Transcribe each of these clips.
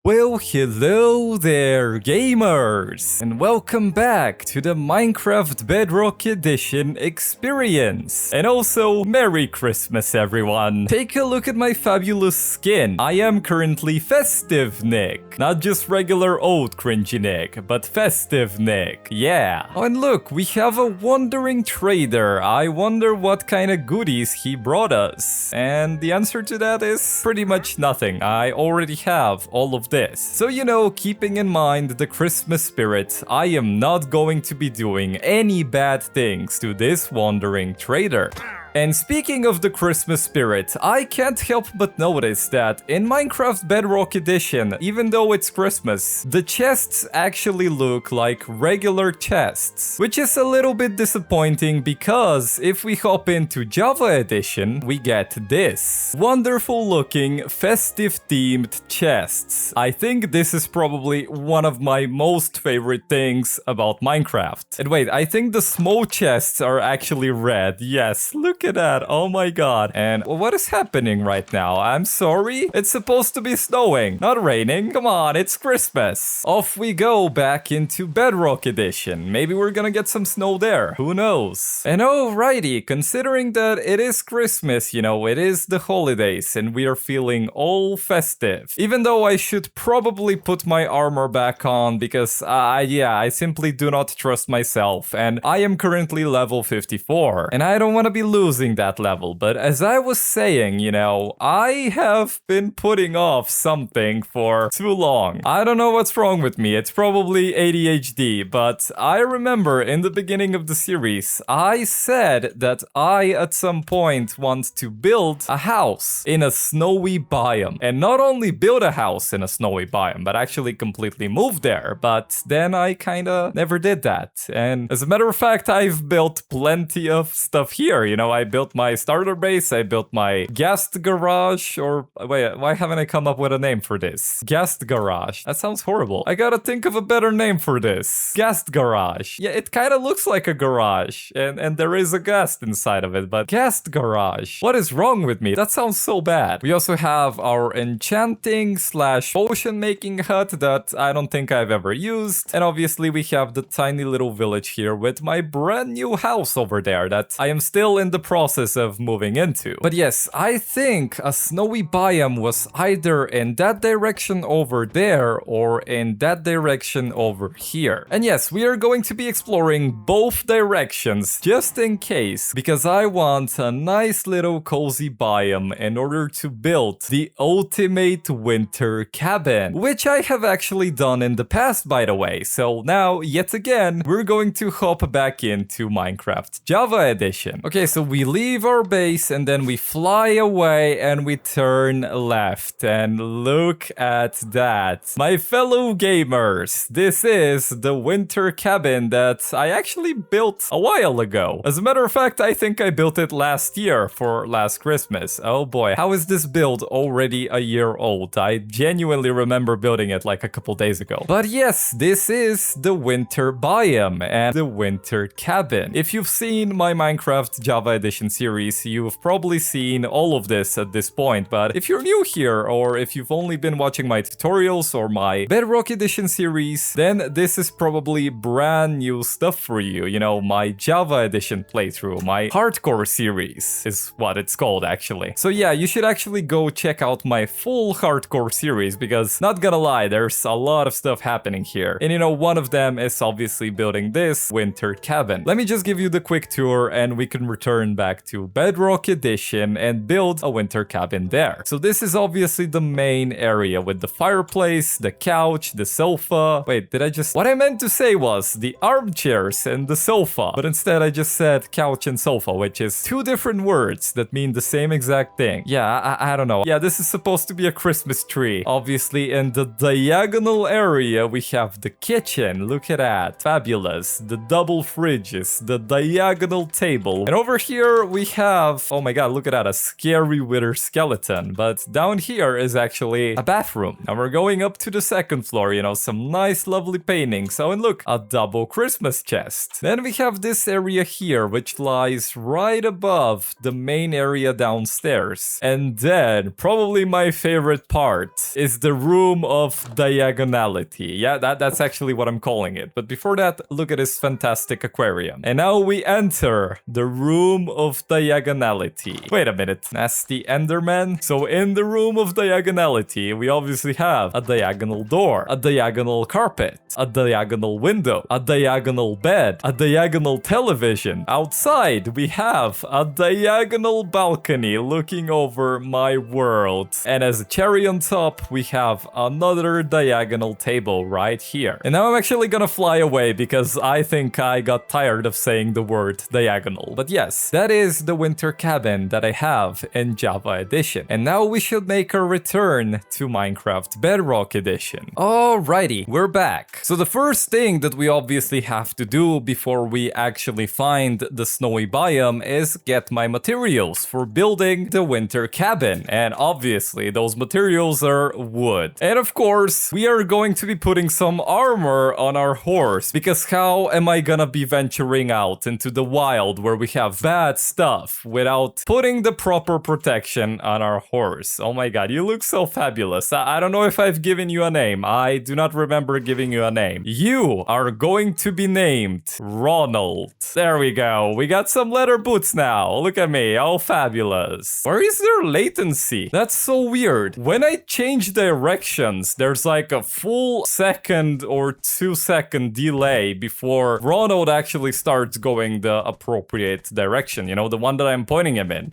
Well, hello there, gamers! And welcome back to the Minecraft Bedrock Edition experience. And also, Merry Christmas, everyone! Take a look at my fabulous skin. I am currently Festive Nick. Not just regular old Cringy Nick, but Festive Nick. Yeah. Oh, and look, we have a wandering trader. I wonder what kind of goodies he brought us. And the answer to that is pretty much nothing. I already have all of this. So, you know, keeping in mind the Christmas spirit, I am not going to be doing any bad things to this wandering trader. And speaking of the Christmas spirit, I can't help but notice that in Minecraft Bedrock Edition, even though it's Christmas, the chests actually look like regular chests, which is a little bit disappointing because if we hop into Java Edition, we get this wonderful looking festive themed chests. I think this is probably one of my most favorite things about Minecraft. And wait, I think the small chests are actually red. Yes, look at that. Oh my god. And what is happening right now? I'm sorry? It's supposed to be snowing, not raining. Come on, it's Christmas. Off we go back into Bedrock Edition. Maybe we're gonna get some snow there. Who knows? And alrighty, considering that it is Christmas, you know, it is the holidays and we are feeling all festive. Even though I should probably put my armor back on because, I simply do not trust myself. And I am currently level 54. And I don't want to be losing that level, but as I was saying, you know, I have been putting off something for too long. I don't know what's wrong with me, it's probably ADHD, but I remember in the beginning of the series, I said that I at some point want to build a house in a snowy biome. And not only build a house in a snowy biome, but actually completely move there. But then I kinda never did that. And as a matter of fact, I've built plenty of stuff here, you know, I built my starter base, I built my guest garage, or wait, why haven't I come up with a name for this? Guest garage. That sounds horrible. I gotta think of a better name for this. Guest garage. Yeah, it kind of looks like a garage, and there is a guest inside of it, but guest garage. What is wrong with me? That sounds so bad. We also have our enchanting / potion making hut that I don't think I've ever used, and obviously we have the tiny little village here with my brand new house over there that I am still in the process of moving into. But yes, I think a snowy biome was either in that direction over there or in that direction over here. And yes, we are going to be exploring both directions just in case, because I want a nice little cozy biome in order to build the ultimate winter cabin, which I have actually done in the past, by the way. So now, yet again, we're going to hop back into Minecraft Java Edition. Okay, so we leave our base and then we fly away and we turn left, and look at that. My fellow gamers, this is the winter cabin that I actually built a while ago. As a matter of fact, I think I built it last year for last Christmas. Oh boy, how is this build already a year old? I genuinely remember building it like a couple days ago. But yes, this is the winter biome and the winter cabin. If you've seen my Minecraft Java Edition series, you've probably seen all of this at this point, but if you're new here or if you've only been watching my tutorials or my Bedrock Edition series, then this is probably brand new stuff for you. You know, my Java Edition playthrough, my hardcore series is what it's called actually. So yeah, you should actually go check out my full hardcore series because, not gonna lie, there's a lot of stuff happening here. And you know, one of them is obviously building this winter cabin. Let me just give you the quick tour and we can return back to Bedrock Edition and build a winter cabin there. So this is obviously the main area with the fireplace, the couch, the sofa. Wait, did I just... What I meant to say was the armchairs and the sofa, but instead I just said couch and sofa, which is two different words that mean the same exact thing. Yeah, I don't know. Yeah, this is supposed to be a Christmas tree. Obviously in the diagonal area we have the kitchen. Look at that. Fabulous. The double fridges, the diagonal table. And over here here we have, oh my god, look at that, a scary wither skeleton. But down here is actually a bathroom. And we're going up to the second floor, you know, some nice lovely paintings. Oh, and look, a double Christmas chest. Then we have this area here, which lies right above the main area downstairs. And then, probably my favorite part is the room of diagonality. Yeah, that's actually what I'm calling it. But before that, look at this fantastic aquarium. And now we enter the room of diagonality. Wait a minute, nasty Enderman. So in the room of diagonality, we obviously have a diagonal door, a diagonal carpet, a diagonal window, a diagonal bed, a diagonal television. Outside, we have a diagonal balcony looking over my world. And as a cherry on top, we have another diagonal table right here. And now I'm actually gonna fly away because I think I got tired of saying the word diagonal. But yes, that is the winter cabin that I have in Java Edition. And now we should make a return to Minecraft Bedrock Edition. Alrighty, we're back. So the first thing that we obviously have to do before we actually find the snowy biome is get my materials for building the winter cabin. And obviously those materials are wood. And of course, we are going to be putting some armor on our horse, because how am I gonna be venturing out into the wild where we have bad stuff without putting the proper protection on our horse? Oh my god, you look so fabulous. I don't know if I've given you a name. I do not remember giving you a name. You are going to be named Ronald. There we go. We got some leather boots now. Look at me. Oh, fabulous. Where is there latency? That's so weird. When I change directions, there's like a full second or 2-second delay before Ronald actually starts going the appropriate direction. You know, the one that I'm pointing him in.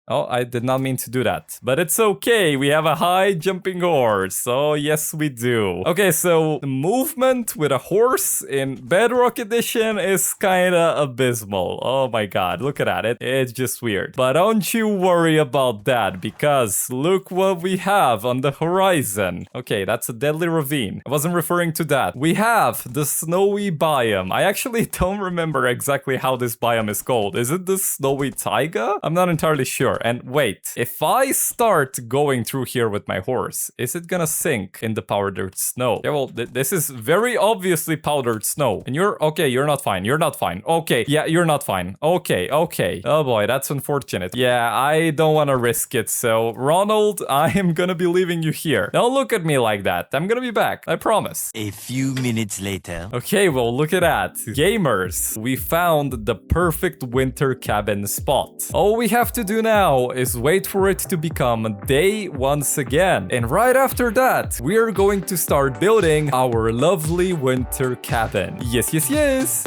Oh, I did not mean to do that, but it's okay. We have a high jumping horse. Oh, yes, we do. Okay, so the movement with a horse in Bedrock Edition is kinda abysmal. Oh my god, look at that. It's just weird. But don't you worry about that, because look what we have on the horizon. Okay, that's a deadly ravine. I wasn't referring to that. We have the snowy biome. I actually don't remember exactly how this biome is called. Is it the snowy taiga? I'm not entirely sure. And wait, if I start going through here with my horse, is it gonna sink in the powdered snow? Yeah, well, this is very obviously powdered snow. And you're, okay, you're not fine. You're not fine. Okay, yeah, you're not fine. Okay, okay. Oh boy, that's unfortunate. Yeah, I don't wanna risk it. So, Ronald, I am gonna be leaving you here. Don't look at me like that. I'm gonna be back. I promise. A few minutes later. Okay, well, look at that. Gamers, we found the perfect winter cabin spot. All we have to do now is wait for it to become day once again. And right after that, we are going to start building our lovely winter cabin. Yes, yes, yes!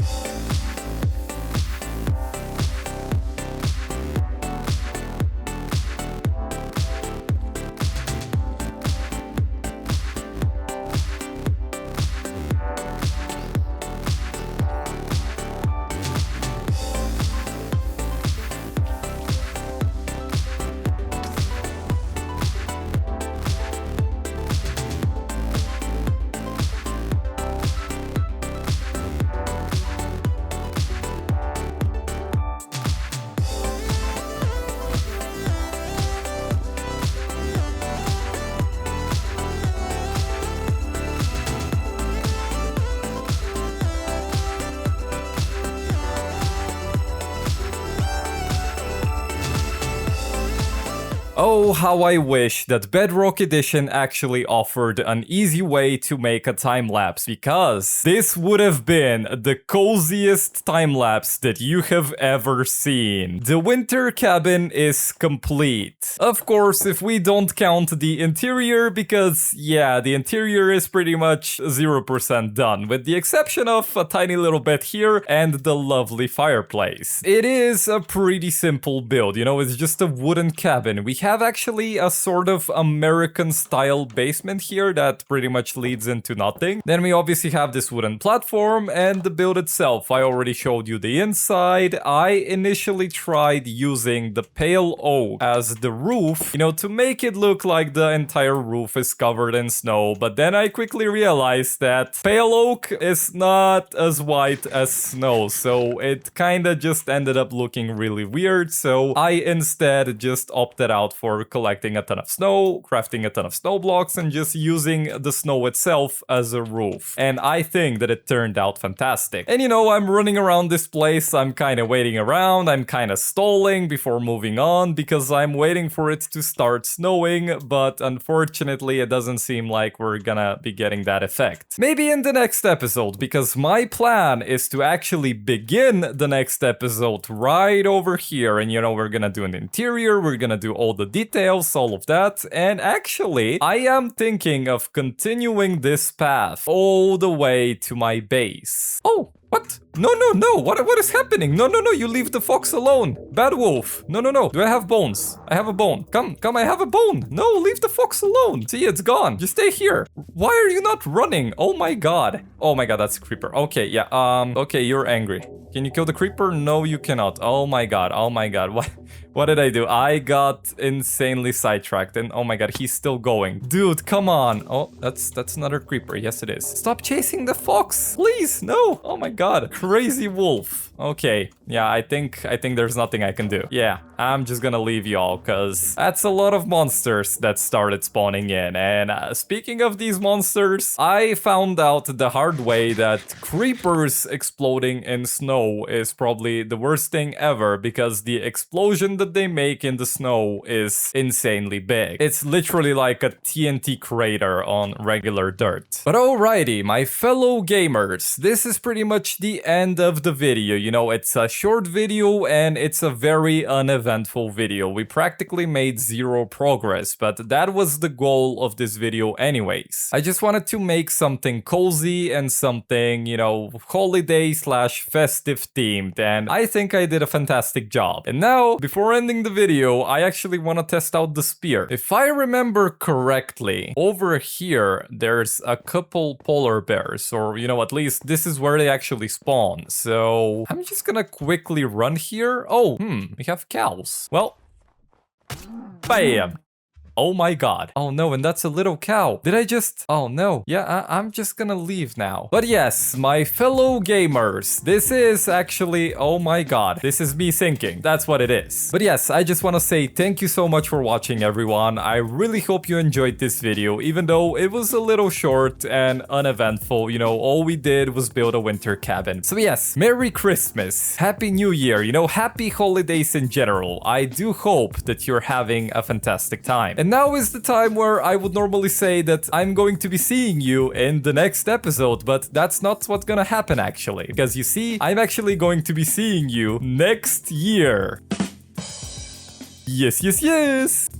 Oh, how I wish that Bedrock Edition actually offered an easy way to make a time-lapse, because this would have been the coziest time-lapse that you have ever seen. The winter cabin is complete. Of course, if we don't count the interior, because yeah, the interior is pretty much 0% done, with the exception of a tiny little bit here and the lovely fireplace. It is a pretty simple build, you know, it's just a wooden cabin. We have actually a sort of American style basement here that pretty much leads into nothing. Then we obviously have this wooden platform and the build itself. I already showed you the inside. I initially tried using the pale oak as the roof, you know, to make it look like the entire roof is covered in snow. But then I quickly realized that pale oak is not as white as snow, so it kinda just ended up looking really weird. So I instead just opted out for collecting a ton of snow, crafting a ton of snow blocks, and just using the snow itself as a roof. And I think that it turned out fantastic. And you know, I'm running around this place, I'm kind of waiting around, I'm kind of stalling before moving on because I'm waiting for it to start snowing, but unfortunately it doesn't seem like we're gonna be getting that effect. Maybe in the next episode, because my plan is to actually begin the next episode right over here, and you know, we're gonna do an interior, we're gonna do all the details, all of that, and actually I am thinking of continuing this path all the way to my base. Oh, what? No, no, no, what is happening? No, no, no, you leave the fox alone. Bad wolf. No, no, no. Do I have bones? I have a bone. Come, I have a bone. No, leave the fox alone. See, it's gone. Just stay here. Why are you not running? Oh my god. Oh my god, that's a creeper. Okay, yeah, okay, you're angry. Can you kill the creeper? No, you cannot. Oh my god, what did I do? I got insanely sidetracked and oh my god, he's still going. Dude, come on. Oh, that's another creeper. Yes, it is. Stop chasing the fox. Please, no. Oh my god. Crazy wolf. Okay, yeah, I think there's nothing I can do. Yeah, I'm just gonna leave y'all, cause that's a lot of monsters that started spawning in. And speaking of these monsters, I found out the hard way that creepers exploding in snow is probably the worst thing ever, because the explosion that they make in the snow is insanely big. It's literally like a TNT crater on regular dirt. But alrighty, my fellow gamers, this is pretty much the end of the video. You know, it's a short video and it's a very uneventful video. We practically made zero progress, but that was the goal of this video anyways. I just wanted to make something cozy and something, you know, holiday slash festive themed, and I think I did a fantastic job. And now, before ending the video, I actually want to test out the spear. If I remember correctly, over here, there's a couple polar bears, or, you know, at least this is where they actually spawn. So I'm just gonna quickly run here. Oh, we have cows. Well, bam. Oh my god. Oh no, and that's a little cow. Did I just... Oh no. Yeah, I'm just gonna leave now. But yes, my fellow gamers, this is actually... Oh my god. This is me thinking. That's what it is. But yes, I just want to say thank you so much for watching, everyone. I really hope you enjoyed this video, even though it was a little short and uneventful. You know, all we did was build a winter cabin. So yes, Merry Christmas. Happy New Year. You know, happy holidays in general. I do hope that you're having a fantastic time. And now is the time where I would normally say that I'm going to be seeing you in the next episode, but that's not what's gonna happen actually. Because you see, I'm actually going to be seeing you next year. Yes, yes, yes!